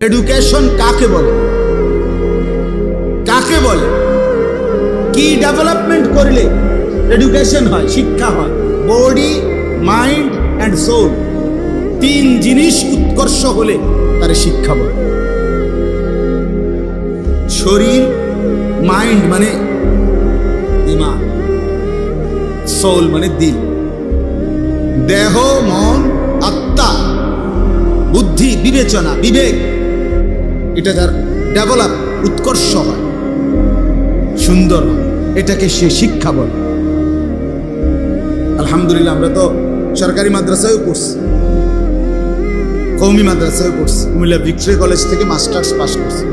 Education কাকে বলে, কাকে বলে, কি ডেভেলপমেন্ট করলে এডুকেশন হয়, শিক্ষা হয়? বডি, মাইন্ড অ্যান্ড সোল, তিন জিনিস উৎকর্ষ হলে তার শিক্ষা বলে। শরীর, মাইন্ড মানে দিমাগ, সোল মানে দিল, দেহ, মন, আত্মা, বুদ্ধি, বিবেচনা, বিবেক, এটা যার ডেভেলপ, উৎকর্ষ হয়, সুন্দর হয়, এটাকে সে শিক্ষা বলে। আলহামদুলিল্লাহ আমরা তো সরকারি মাদ্রাসায়ও পড়ছি, কওমি মাদ্রাসায়ও পড়ছি, কুমিল্লা ভিক্টোরিয়া কলেজ থেকে মাস্টার্স পাস করছি,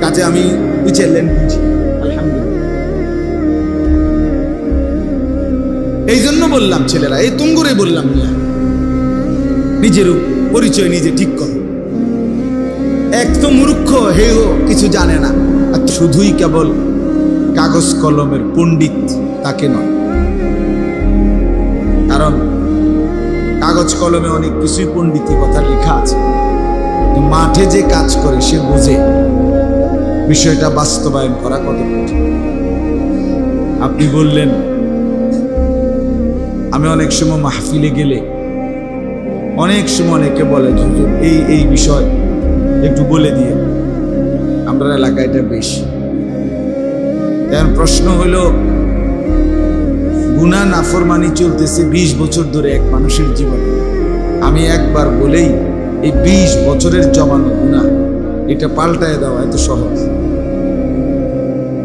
কাজে আমি বুঝলেন বুঝি। আলহামদুলিল্লাহ, এই জন্য বললাম ছেলেরা, এই তুঙ্গুরে বললাম না, নিজের পরিচয় নিজে ঠিক কর। এক তো মূর্খ, হেও কিছু জানে না, আর শুধুই কেবল কাগজ কলমের পণ্ডিত তাকে নয়, কারণ কাগজ কলমে অনেক কিছুই পণ্ডিতি কথা লেখা আছে, মাঠে যে কাজ করে সে বোঝে বিষয়টা বাস্তবায়ন করা কত কঠিন। আপনি বললেন, আমি অনেক সময় মাহফিলে গেলে অনেক সময় অনেকে বলে হুজুর এই এই বিষয় একটু বলে দিয়ে, আমরা এলাকায় এটা বেশি। এখন প্রশ্ন হলো, গুনাহ নাফরমানি চলতেছে 20 বছর ধরে এক মানুষের জীবনে, আমি একবার বলেই এই 20 বছরের জমানো গুনাহ এটা পাল্টায় দেওয়া এত সহজ?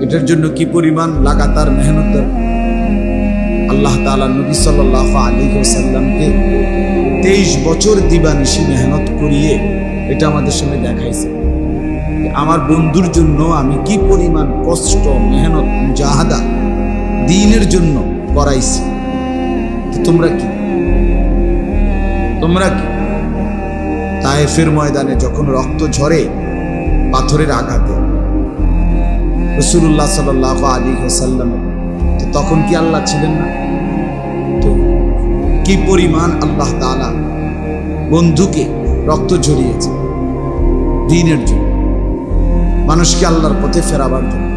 এটার জন্য কি পরিমাণ লাগাতার মেহনত দরকার। আল্লাহ তাআলা নবী সাল্লাল্লাহু আলাইহি ওয়াসাল্লামকে 23 বছর দিবানিশি মেহনত করিয়ে এটা আমাদের সামনে দেখাইছে। আমার বন্ধুর জন্য আমি কি পরিমাণ কষ্ট, মেহনত, মুজাহাদা দ্বীনের জন্য করাইছি। তোমরা কি তায়েফের ময়দানে যখন রক্ত ঝরে পাথরের আঘাতে রাসূলুল্লাহ সাল্লাল্লাহু আলাইহি ওয়াসাল্লাম, তখন কি আল্লাহ ছিলেন না? তো কি পরিমাণ আল্লাহ তাআলা বন্ধুকে রক্ত ঝরিয়েছে দ্বীনের জন্য, মানুষকে আল্লাহর পথে ফেরাবার জন্য।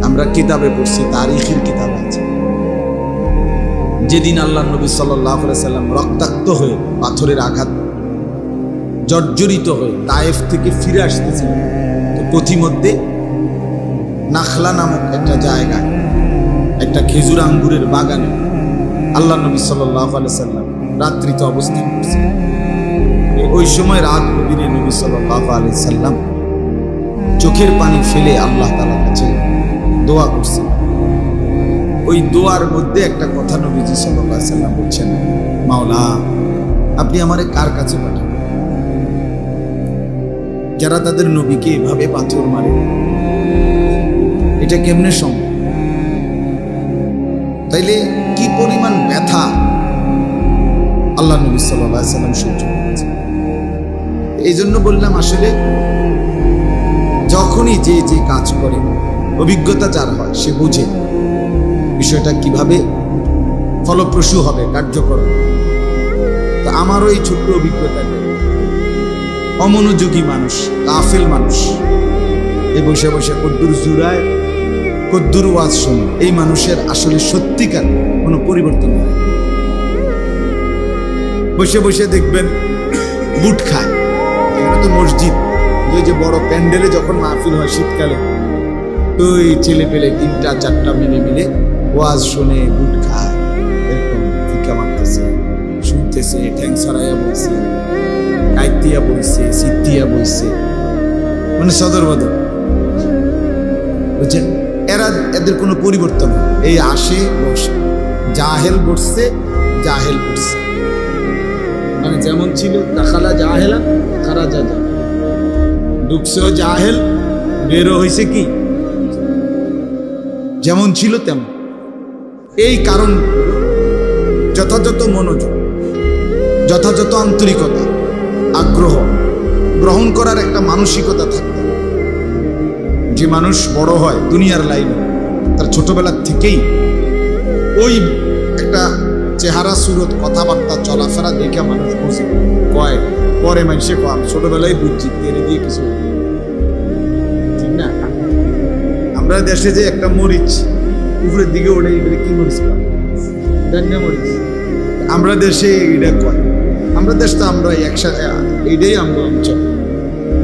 আমরা কিতাবে পড়ছি, তারিখের কিতাবে আছে, যেদিন আল্লাহ নবী সাল্লাল্লাহু আলাইহি ওয়াসাল্লাম রক্তাক্ত হয়ে পাথরের আঘাত জর্জরিত হয়ে তায়েফ থেকে ফিরে আসতেছিলেন, তো পথিমধ্যে নাখলা নামক একটা জায়গায়, একটা খেজুর আঙ্গুরের বাগানে আল্লাহ নবী সাল্লাল্লাহু আলাইহি ওয়াসাল্লাম রাত্রিতে অবস্থান করছেন। ওই সময় রাত গভীরে নবী সাল্লাল্লাহু আলাইহি ওয়াসাল্লাম চোখের পানি ফেলে আল্লাহ তাআলার কাছে দোয়া করছেন। ওই দোয়ার মধ্যে একটা কথা নবীজি সাল্লাল্লাহু আলাইহি ওয়াসাল্লাম বলছেন, মাওলা আপনি আমারে কার কাছে পাঠান, যারা তাদের নবীকে এভাবে পাথর মারে, এটা কেমনে সম্ভব? তাইলে কি পরিমাণ ব্যথা আল্লাহ নবী সাল্লাল্লাহু আলাইহি ওয়াসাল্লাম সহ্য করেছেন। এই জন্য বললাম, আসলে যখনই যে যে কাজ করে, অভিজ্ঞতা যার হয় সে বুঝে বিষয়টা কিভাবে ফলপ্রসূ হবে, কার্যকর। তো আমারও এই ছোট্ট অভিজ্ঞতা নেই, অমনোযোগী মানুষ, গাফেল মানুষ, এই বসে বসে কদ্দুর জুড়ায়, কদ্দুর ওয়াজ শোনে, এই মানুষের আসলে সত্যিকার কোনো পরিবর্তন হয়। বসে বসে দেখবেন বুট খায়, এখানে তো মসজিদ, ওই যে বড় প্যান্ডেলে যখন মাহফিল হয় শীতকালে, ওই ছেলে পেলে 3টা 4টা মিলে ওয়াজ শোনে, বুট খায়, এরকম ফিকা মারতেছে, শুনতেছে, ঠ্যাং ছড়াইয়া বলছে, কাইতিয়া বইছে, সিদ্ধিয়া বইছে, মানে সদর বদর, বুঝছেন? এদের কোনো পরিবর্তন, এই আসে বসে, জাহেল বসছে, জাহেল বসছে, মানে যেমন ছিল দাখালা জাহেলা খারাজা জাহেল, ঢুকছেও জাহেল, বেরো হয়েছে কি যেমন ছিল তেমন। এই কারণ যথাযথ মনোযোগ, যথাযথ আন্তরিকতা, আগ্রহ, গ্রহণ করার একটা মানসিকতা থাকতে হবে। যে মানুষ বড় হয় দুনিয়ার লাইনে, তার ছোটবেলার থেকেই ওই একটা চেহারা সুরত কথাবার্তা চলাফেরা দেখে মানুষ বুঝে কয়, পরে মানুষে কয় ছোটবেলায় বুঝছি তেরে দিয়ে কিছু, ঠিক না? আমরা দেশে যে একটা মরিচ উপরের দিকে ওঠে, এগুলো কি মরিচ কয়? ধন্য মরিচ। আমরা দেশে এটা কয়, আমরা দেশ তো আমরা একসাথে, এইটাই আমরা অঞ্চল।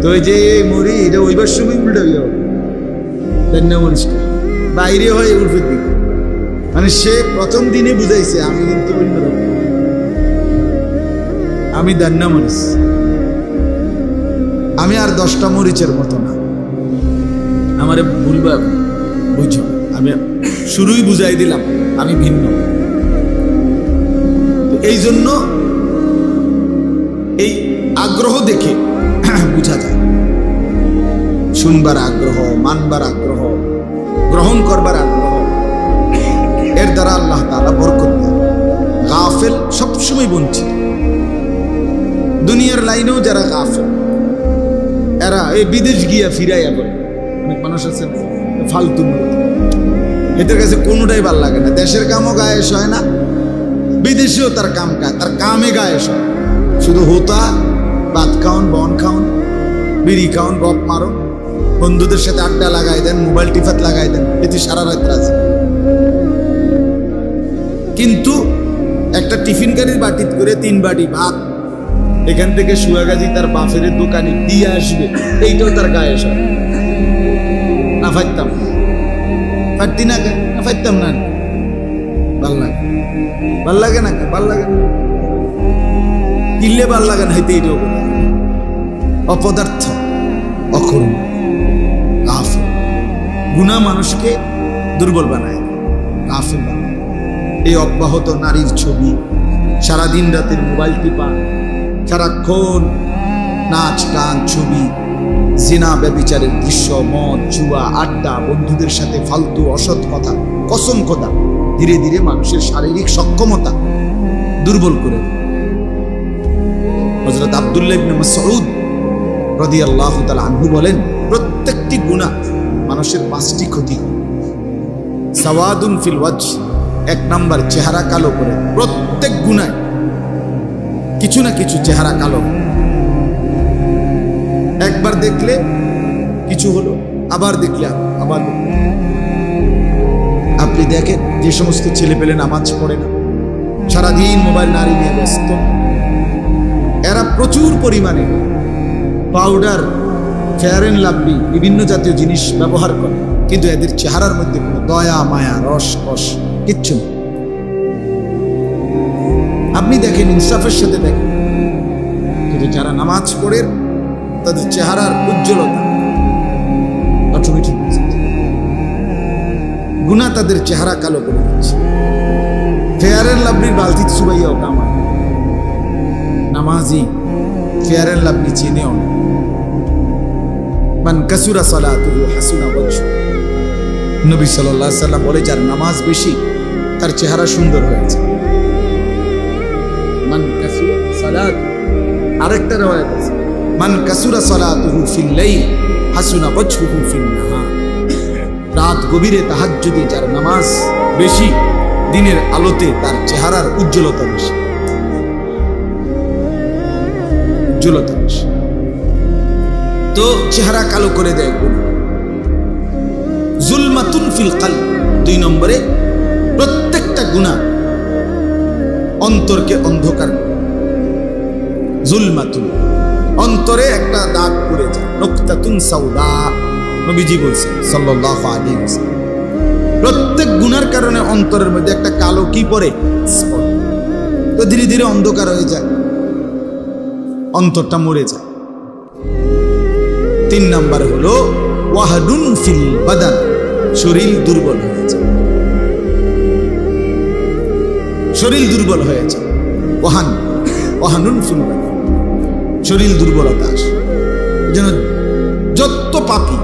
তো ওই যে মরি এটা ওইবার সময় উল্টে হইয়া ধন্য মরিচটা বাইরে হয় উপরের দিকে। মানে সে প্রথম দিনে বুঝাইছে আমি কিন্তু অন্যরকম, আমি ধন্য মরিচ, আমি আর 10টা মরিচের মতো না। আমারে ভুলবা বুঝো, আমি শুরুই বুঝাই দিলাম আমি ভিন্ন। এই জন্য এই আগ্রহ দেখে বুঝা যায়, শুনবার আগ্রহ, মানবার আগ্রহ, গ্রহণ করবার আগ্রহ, এর দ্বারা আল্লাহ তাআলা বরকত দেন। গাফেল সবসময় বঞ্চিত। দুনিয়ার লাইনেও যারা গাফেল, এরা এই বিদেশ গিয়া ফিরাইয়া বলে, অনেক মানুষ আছে ফালতু, এদের কাছে কোনোটাই ভাল লাগে না। দেশের কামও গায়েস হয় না, বিদেশেও তার কাম গায়, তার কামে গায়েস হয়। শুধু হোতা, ভাত খাওন, বন খাওন, বিড়ি খাওন, গপ মারুন, বন্ধুদের সাথে আড্ডা লাগাই দেন, মোবাইল টিফাত লাগাই দেন, এতে সারা রাত আছে। কিন্তু একটা টিফিন কারির বাটিত করে 3 বাটি ভাত এখান থেকে সুয়াগাজী তার বাফের দোকানে দিয়ে আসবে, এইটাও তার গায়েস হয় না। ফাইতাম ফাটতি না, না ফাইতাম না, ভাল লাগে, ভাল লাগে না, ভাল লাগে না, কিনলে ভাল লাগে না, হইতে এইটাও অপদার্থ, অকর্ম, গাফিল। গুনাহ মানুষকে দুর্বল বানায়, গাফিল বানায়। এই অব্যাহত নারীর ছবি, সারাদিন রাতের মোবাইল টিপা, সারাক্ষণ নাচ গান, ছবি, জিনা ব্যভিচারের দৃশ্য, মদ, জুয়া, আড্ডা, বন্ধুদের সাথে ফালতু অসৎ কথা, কসম কথা ধীরে ধীরে মানুষের শারীরিক সক্ষমতা দুর্বল করে। হযরত আব্দুল্লাহ ইবনে মাসউদ রাদিয়াল্লাহু তাআলা আনহু বলেন, প্রত্যেকটি গুনাহ মানুষের 5টি ক্ষতি করে। সাওয়াদুন ফিল ওয়াজহ, 1 নাম্বার চেহারা কালো করে। প্রত্যেক গুনাহ কিছু না কিছু চেহারা কালো, একবার দেখলে কিছু হলো, আবার দেখলে আবার। আপনি দেখেন যে সমস্ত ছেলে পেলে নামাজ পড়ে না, সারাদিন মোবাইল নারী নিয়ে ব্যস্ত, এরা প্রচুর পরিমাণে পাউডার, ফেয়ার এন্ড লাভলি, বিভিন্ন জাতীয় জিনিস ব্যবহার করে, কিন্তু এদের চেহারার মধ্যে কোনো দয়া, মায়া, রস, কষ কিচ্ছু নেই। আপনি দেখেন, ইনসাফের সাথে দেখেন, কিন্তু যারা নামাজ পড়ে তাদের চেহারার উজ্জ্বলতা অটোমেটিক, গুনাহ তাদের চেহারা কালো করে দিচ্ছে। ফেয়ার এন্ড লাভলির বালতি সুবাইয়াও কামায়, নামাজি ফেয়ার এন্ড লাভলি চেনেও না। মান কাসুরা সালাতুহু হাসুনা ওয়াজহু, নবী সাল্লাল্লাহু আলাইহি সাল্লাম বলে, যার নামাজ বেশি তার চেহারা সুন্দর হয়েছে। মান কাসুরা সালাত, আরেকটা রওয়ায়াত আছে, মান কাসুরা সালাতুহু ফিল লাইল হাসুনা ওয়াজহুহু ফিন নাহার। রাত গভীরে তাহাজ্জুদে যার নামাজ বেশি, দিনের আলোতে তার চেহারার উজ্জ্বলতা বেশি, উজ্জ্বলতা বেশি। তো চেহারা কালো করে দেয় গুনাহ। জুলমাতুন ফিল কলব, 2 নম্বরে প্রত্যেকটা গুনাহ অন্তরকে অন্ধকার করে। জুলমাতুন, অন্তরে একটা দাগ পড়ে যায়, নুকতাতুন সাউদা, নবীজি বলছেন সাল্লাল্লাহু আলাইহি ওয়াসাল্লাম। প্রত্যেক গুনার কারণে অন্তরের মধ্যে একটা কালো কি পড়ে, স্পট। তো ধীরে ধীরে অন্ধকার হয়ে যায়, অন্তরটা মরে যায়। 3 নাম্বার হলো ওয়াহাদুন ফিল বাদান, শরীর দুর্বল হয়ে যায়, শরীর দুর্বল হয়ে যায়। ওয়াহানুন ফিল বাদান, শরীর দুর্বলতা আসে। যেন যত পাপী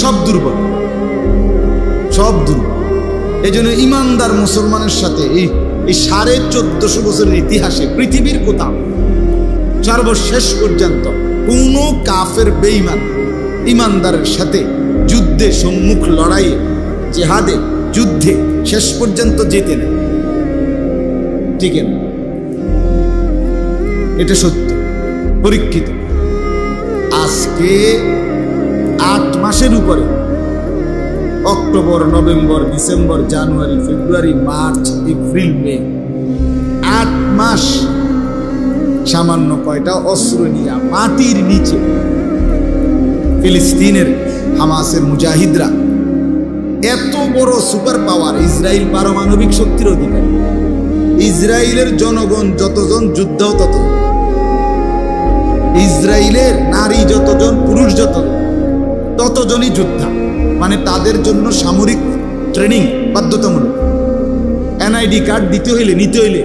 সব দুর্বল, সব দুর্বল। এই জন্য ইমানদার মুসলমানের সাথে এই 1450 বছরের ইতিহাসে পৃথিবীর কোথাও সর্বশেষ পর্যন্ত কোন কাফের বেঈমান ইমানদারের সাথে যুদ্ধে, সম্মুখ লড়াইয়ে, জেহাদে, যুদ্ধে শেষ পর্যন্ত যেতে নেই। টিকে না। এটা সত্য, পরীক্ষিত। আজকে 8 মাসের উপরে, অক্টোবর, নভেম্বর, ডিসেম্বর, জানুয়ারি, ফেব্রুয়ারি, মার্চ, এপ্রিল, মে, 8 মাস সামান্য কয়টা অস্ত্র নিয়ে মাটির নিচে ফিলিস্তিনের হামাসের মুজাহিদরা, এত বড় সুপার পাওয়ার ইসরায়েল, পারমাণবিক শক্তির অধিকারী। ইসরায়েলের জনগণ যতজন, যুদ্ধও ততজন। ইসরায়েলের নারী যতজন, পুরুষ যতজন, ততজনই যোদ্ধা। মানে তাদের জন্য সামরিক ট্রেনিং বাধ্যতামূলক। এনআইডি কার্ড নিতে হইলে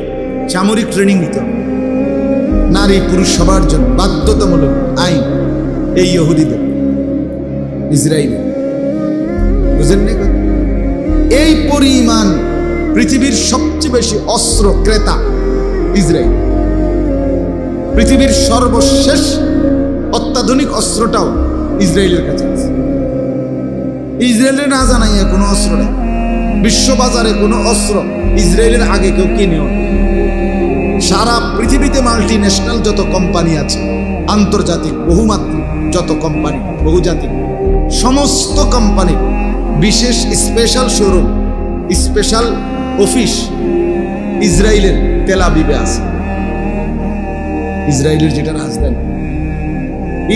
সামরিক ট্রেনিং নিতে হবে। নারী পুরুষ সবার জন্য বাধ্যতামূলক আইন এই ইহুদিদের, ইসরায়েলে। বুঝেন না? এই পরিমাণ পৃথিবীর সবচেয়ে বেশি অস্ত্র ক্রেতা ইসরায়েল। পৃথিবীর সর্বশেষ অত্যাধুনিক অস্ত্রটাও ইসরায়েলের কাছে আছে। ইসরায়েলের না জানাই কোনো অস্ত্র নেই। বিশ্ববাজারে কোনো অস্ত্র ইসরায়েলের আগে কেউ কিনেও না। সারা পৃথিবীতে মাল্টি ন্যাশনাল যত কোম্পানি আছে, আন্তর্জাতিক বহুমাত্রিক যত কোম্পানি, বহুজাতিক, সমস্ত কোম্পানি বিশেষ স্পেশাল শোরুম, স্পেশাল অফিস ইসরায়েলের তেল আবিবে আছে। ইসরায়েলের যেটা রাজধানী,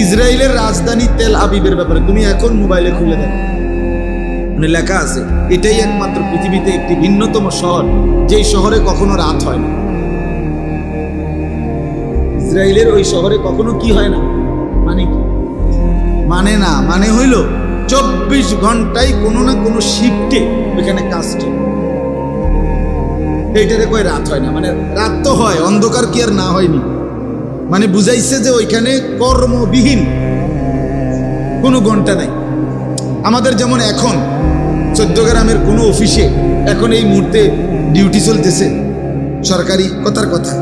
ইসরায়েলের রাজধানী তেল আবিবের ব্যাপারে তুমি এখন মোবাইলে খুলে দেখো, মানে লেখা আছে এটাই একমাত্র পৃথিবীতে একটি ভিন্নতম শহর যেই শহরে কখনো রাত হয় না। ইসরায়েলের ওই শহরে কখনো কি হয় না, মানে কি মানে না, মানে হইল 24 ঘন্টায় কোনো না কোনো শিফটে ওইখানে কাজ চলে। এইটারে কয় রাত হয় না, মানে রাত তো হয়, অন্ধকার কি আর না হয়নি। মানে বুঝাইছে যে ওইখানে কর্মবিহীন কোনো ঘন্টা নাই। আমাদের যেমন এখন 14 গ্রামের কোনো অফিসে এখন এই মুহূর্তে ডিউটি চলতেছে, সরকারি কথার কথা,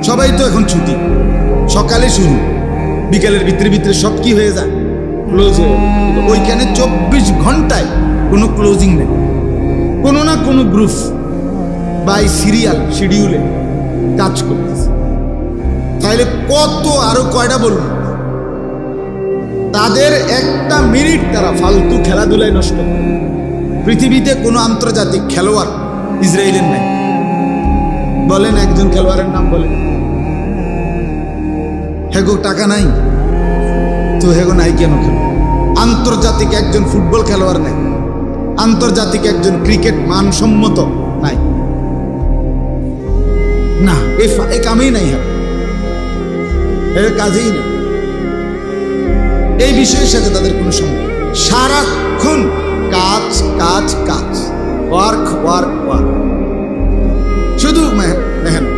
সবাই তো এখন ছুটি, সকালে শুরু, বিকালের ভিতরে সব কি হয়ে যায়, ক্লোজ হয়ে। ওইখানে 24 ঘন্টায় কোনো ক্লোজিং নেই। কোনো না কোনো গ্রুপ বাই সিরিয়াল শিডিউলে কাজ করতেছে। তাহলে কত, আরো কয়টা বলুন, তাদের একটা মিনিট তারা ফালতু খেলাধুলায় নষ্ট করে। পৃথিবীতে কোনো আন্তর্জাতিক খেলোয়াড় ইসরায়েলের নাই। বলেন একজন খেলোয়াড়ের নাম বলেন। হেগো টাকা নাই তো হেগো নাই কেন খেলো? আন্তর্জাতিক একজন ফুটবল খেলোয়াড় নাই, আন্তর্জাতিক একজন ক্রিকেট মানসম্মত নাই, না এ কামেই নাই, এর কাজেই নেই। এই বিষয়ের সাথে তাদের কোনো সম্পর্ক, সারাক্ষণ কাজ কাজ কাজ, ওয়ার্ক ওয়ার্ক ওয়ার্ক, শুধু মেহনত।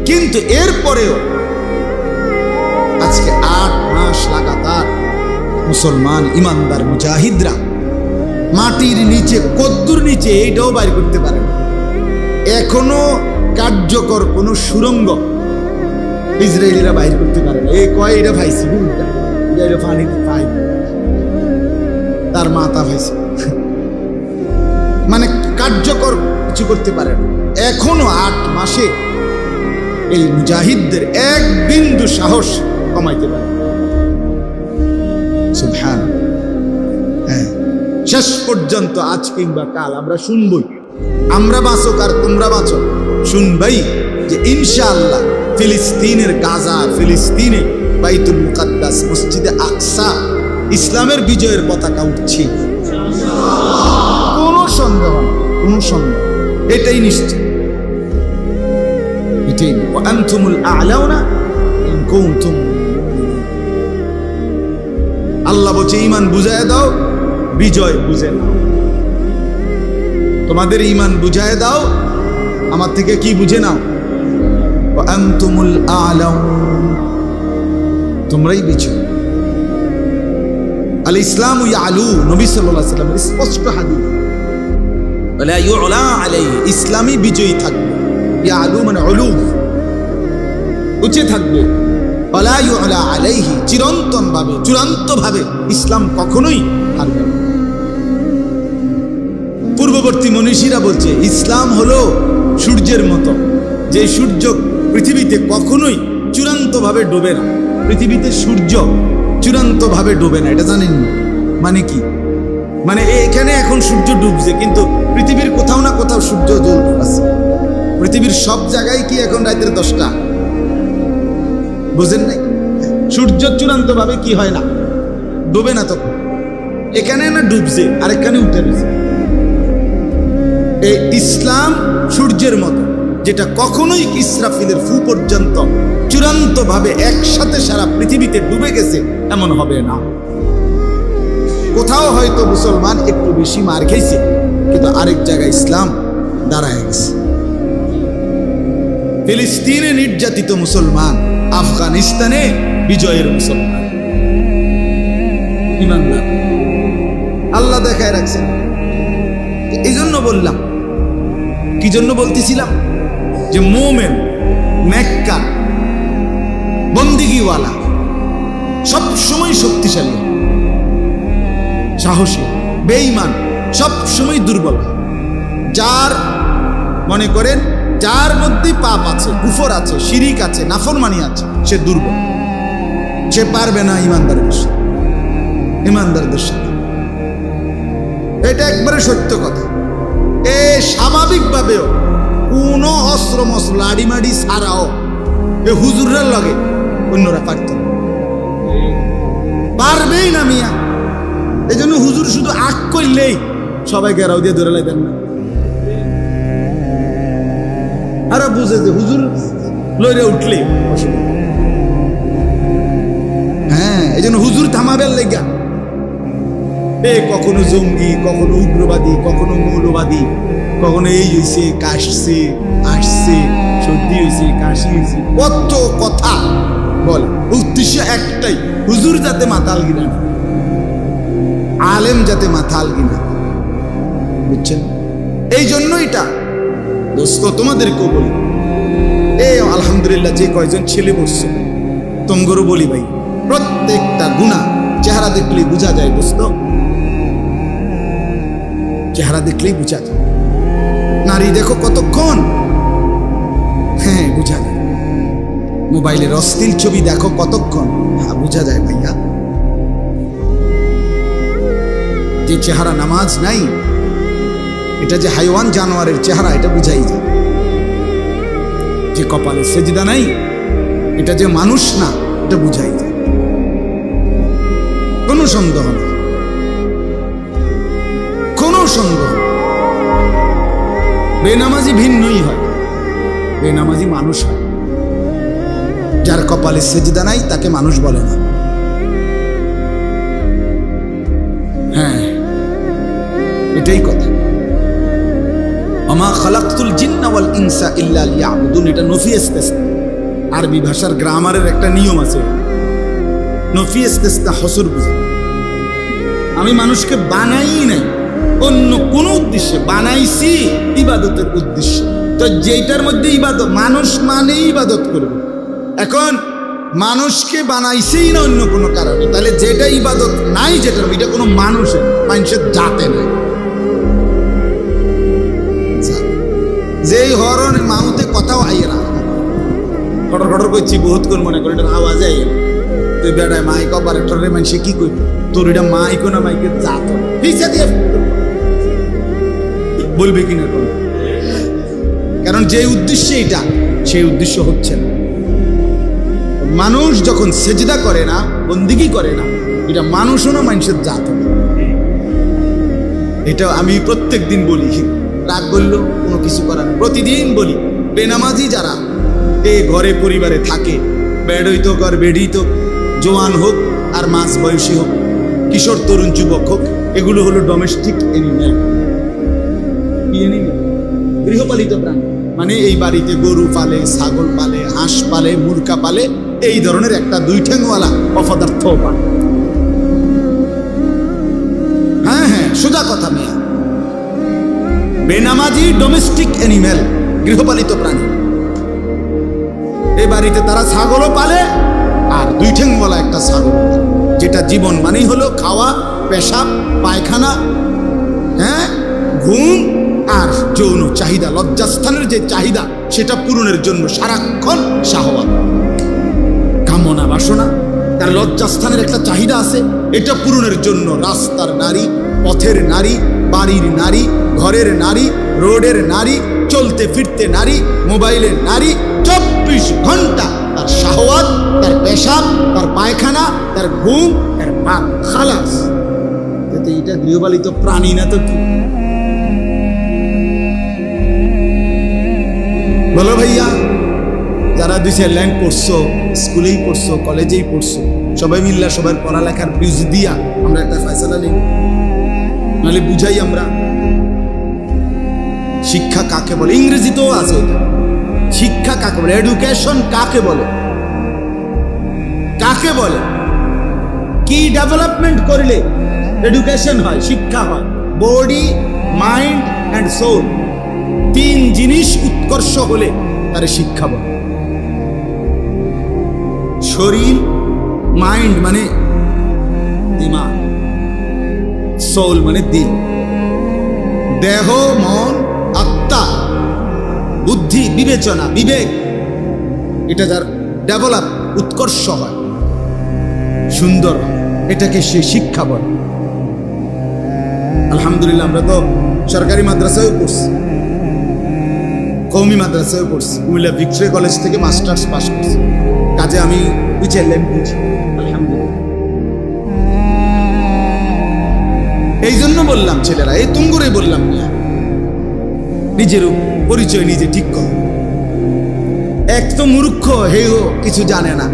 কিন্তু এরপরেও আজকে 8 মাস লাগাতার মুসলমান ইমানদার মুজাহিদরা মাটির নিচে, কদ্দুর নিচে, এইটাও বাইর করতে পারে না। এখনো কার্যকর কোনো সুরঙ্গ ইসরায়েলিরা বাইর করতে পারে না। এই কয় এটা ভাইছি, পানি পাই, তার মাথা ভাইছে, মানে কার্যকর কিছু করতে পারে না। এখনো 8 মাসে এই মুজাহিদদের এক বিন্দু সাহস কমাইতে পারে। সুবহান। হ্যাঁ, শেষ পর্যন্ত আজ কিংবা কাল আমরা শুনবই, আমরা বাঁচো আর তোমরা বাঁচো, শুনবাই যে ইনশাআল্লাহ ফিলিস্তিনের গাজা, ফিলিস্তিনে বাইতুল মুকাদ্দাস, মসজিদে আকসা ইসলামের বিজয়ের পতাকা উঠছে। কোনো সন্দেহ না, কোনো সন্দেহ, এটাই নিশ্চিত, এটাই। ওয়া আনতুমুল আ'লাউনা ইন কুনতুম মুমিনিন। আল্লাহ বলছে ঈমান বুঝায় দাও, বিজয় বুঝে নাও। তোমাদের ঈমান বুঝায় দাও, আমার থেকে কি বুঝে নাও। ওয়া আনতুমুল আ'লাউন, তোমরাই বিজয়। আল ইসলামু ইয়ালু, নবী সাল্লাল্লাহু আলাইহি ওয়াসাল্লাম স্পষ্ট হাদিস, ওয়ালা ইউলা আলাইহি, ইসলামই বিজয়ী থাকবে। ইয়ালু মানে উলু, উঁচে থাকবে। ওয়ালা ইউলা আলাইহি, চিরন্তন ভাবে, চূড়ান্ত ভাবে ইসলাম কখনোই হারবে না। পূর্ববর্তী মনীষীরা বলছে ইসলাম হলো সূর্যের মতো, যে সূর্য পৃথিবীতে কখনোই চূড়ান্তভাবে ডোবে না। পৃথিবীতে সূর্য চূড়ান্তভাবে ডোবে না, এটা জানেন না? মানে কি? মানে এখানে এখন সূর্য ডুবছে, কিন্তু পৃথিবীর কোথাও না কোথাও সূর্য জ্বলতে আছে। পৃথিবীর সব জায়গায় কি এখন রাতের 10টা? বুঝেন নাই? সূর্য চূড়ান্ত ভাবে কি হয় না, ডুবে না। তখন এখানে না ডুবছে, আর এখানে উঠে রয়েছে। এই ইসলাম সূর্যের মতো, যেটা কখনোই ইসরাফিলের ফু পর্যন্ত চূড়ান্ত ভাবে একসাথে সারা পৃথিবীতে ডুবে গেছে এমন হবে না। কোথাও হয়তো মুসলমান একটু বেশি মার খেয়েছে, কিন্তু আরেক জায়গায় ইসলাম দাঁড়ায় গেছে। ফিলিস্তিনে নির্যাতিত মুসলমান, আফগানিস্তানে বিজয়ের মুসলমান। ইমানদার আল্লাহ দেখায় রাখছেন। এই জন্য বললাম, কি জন্য বলতেছিলাম, যে মোমেন, নেককার, বন্দিগিওয়ালা সব সময় শক্তিশালী, সাহসী। বেঈমান সব সময় দুর্বল। যার মনে করেন যার মধ্যে পাপ আছে, কুফর আছে, শিরিক আছে, নাফরমানি আছে, সে দুর্বল। সে পারবে না ইমানদারদের সাথে। ইমানদারদের সাথে এটা একবারে সত্য কথা। এ স্বাভাবিকভাবেও কোন অস্ত্র মস্ত্র লাড়িমাড়ি ছাড়াও এ হুজুরের লগে অন্যরা পারত না, পারবেই না মিয়া। এই জন্য হুজুর শুধু আগ করলেই সবাই গেরাও দিয়ে ধরে লাইবেন না। আর বুঝে যে হুজুর লইরে উঠলে অসুবিধা। হ্যাঁ, এই জন্য হুজুর থামাবেন লেগা। কখনো জঙ্গি, কখনো উগ্রবাদী, কখনো মৌলবাদী, কখনো এই হয়েছে, কাশছে, আসছে, সর্দি হয়েছে, কাশি হয়েছে, কত কথা বলে। উদ্দেশ্য একটাই, হুজুর যাতে মাতাল গিনা না, আলেম যাতে মাতাল গিনা, বুঝছেন? এই জন্য এটা দোস্ত তোমাদেরকেও বলি, আলহামদুলিল্লাহ যে কয়জন ছেলে বসছে তোমগরও বলি ভাই, প্রত্যেকটা গুনাহ চেহারা দেখলেই বোঝা যায় দোস্ত, চেহারা দেখলেই বোঝা যায়। নারী দেখো কতক্ষণ, হ্যাঁ বোঝা যায়। মোবাইলের অশ্লীল ছবি দেখো কতক্ষণ, হ্যাঁ বোঝা যায় ভাইয়া। যে চেহারা নামাজ নাই, এটা যে হাইওয়ান জানোয়ারের চেহারা, এটা বুঝাই যায়। যে কপালে সেজদা নাই, এটা যে মানুষ না, এটা বুঝাই যায়। কোনো সন্দেহ নেই, কোনো সন্দেহ। বেনামাজি ভিন্নই হয়, বেনামাজি মানুষ হয়। যার কপালে সেজদা নাই তাকে মানুষ বলে না। হ্যাঁ, এটাই কথা। ওমা খালাকতুল জিন্না ওয়াল ইনসা ইল্লা লিয়াবুদুন, এটা নফি ইস্তিসনা। আরবি ভাষার গ্রামারের একটা নিয়ম আছে, নফি ইস্তিসনা হসর বুঝে। আমি মানুষকে বানাই নাই অন্য কোন উদ্দেশ্যে, বানাইছি ইবাদতের উদ্দেশ্যে। তো যেটার মধ্যে ইবাদত, মানুষ মানেই ইবাদত করবে। এখন মানুষকে বানাইছেই না অন্য কোনো কারণে, তাহলে যেটা ইবাদত নাই, যেটা এটা কোনো মানুষের জাতে নাই। যেই হরণ মাউতে কথাও আইয়ে না, খটর খটর করছি বহুত কোন মনে করে এটার আওয়াজ আইয়ে না। তুই বেড়ায় মাইক অপারেটরের মানুষে কি করবি, তোর এটা মাইকো না মাইকের জাত পিছা দিয়ে বলবে কিনা কোন, কারণ যে উদ্দেশ্যে এটা, সেই উদ্দেশ্য হচ্ছে না। মানুষ যখন সেজদা করে না, বন্দিগি করে না, এটা মানুষও না, মানুষের জাত। এটা আমি প্রত্যেক দিন বলি, রাগ বললো কোনো কিছু করার, প্রতিদিন বলি। বেনামাজি যারা এই ঘরে পরিবারে থাকে, বেড়ই তো আর বেড়ি তো, জোয়ান হোক আর মাঝ বয়সী হোক, কিশোর তরুণ যুবক হোক, এগুলো হলো ডোমেস্টিক এনিম্যাল। কি এনিম্যাল? গৃহপালিত প্রাণী। মানে এই বাড়িতে গরু পালে, ছাগল পালে, হাঁস পালে, মুরগা পালে, এই ধরনের একটা দুই ঠ্যাংওয়ালা অপদার্থ পালে। হ্যাঁ হ্যাঁ, সোজা কথা মেয়া। বেনামাজি ডোমেস্টিক অ্যানিম্যাল, গৃহপালিত প্রাণী। এই বাড়িতে তারা ছাগলও পালে আর দুই ঠ্যাংওয়ালা একটা ছাগল, যেটা জীবন মানেই হলো খাওয়া, পেশাব, পায়খানা, হ্যাঁ ঘুম, আর যৌন চাহিদা, লজ্জাস্থানের যে চাহিদা, সেটা পূরণের জন্য সারাক্ষণ শাহওয়াত, কামনা বাসনা। তার লজ্জাস্থানের একটা চাহিদা আছে, এটা পূরণের জন্য রাস্তার নারী, পথের নারী, বাড়ির নারী, ঘরের নারী, রোডের নারী, চলতে ফিরতে নারী, মোবাইলের নারী, 24 ঘন্টা তার শাহওয়াত, তার পেশাব, তার পায়খানা, তার ঘুম, তার পাক, খালাস। এটা গৃহপালিত প্রাণী না তো কি? বলো ভাইয়া, যারা 2-4 লাইন পড়ছো, স্কুলেই পড়ছো, কলেজেই পড়ছো, সবাই মিল্লা সবার পড়ালেখার বুঝ দিয়া আমরা একটা ফয়সালা নেই, নাহলে বুঝাই আমরা শিক্ষা কাকে বলে। ইংরেজিতেও আছে এটা, শিক্ষা কাকে বলে, এডুকেশন কাকে বলে, কাকে বলে, কি ডেভেলপমেন্ট করলে এডুকেশন হয়, শিক্ষা হয়। বডি, মাইন্ড অ্যান্ড সোল, 3 জিনিস উৎকর্ষ হলে তার শিক্ষা বলে। শরীর, মাইন্ড মানে দিমাগ, সোল মানে দিল, দেহ, মন, আত্মা, বুদ্ধি, বিবেচনা, বিবেক, এটা যার ডেভেলপ, উৎকর্ষ হয়, সুন্দর হয়, এটাকে সে শিক্ষা বলে। আলহামদুলিল্লাহ, আমরা তো সরকারি মাদ্রাসায়ও পড়ছি, কওমি মাদ্রাসায়ও পড়ছি, কুমিল্লা ভিক্টোরিয়া কলেজ থেকে মাস্টার্স পাস করছি, কাজে আমি বুঝলাম, বুঝি আলহামদুলিল্লাহ। এই জন্য বললাম ছেলেরা, এই তুঙ্গুরে বললাম না, নিজের পরিচয় নিজে ঠিক কর। এক তো মূর্খ, হেও কিছু জানে না,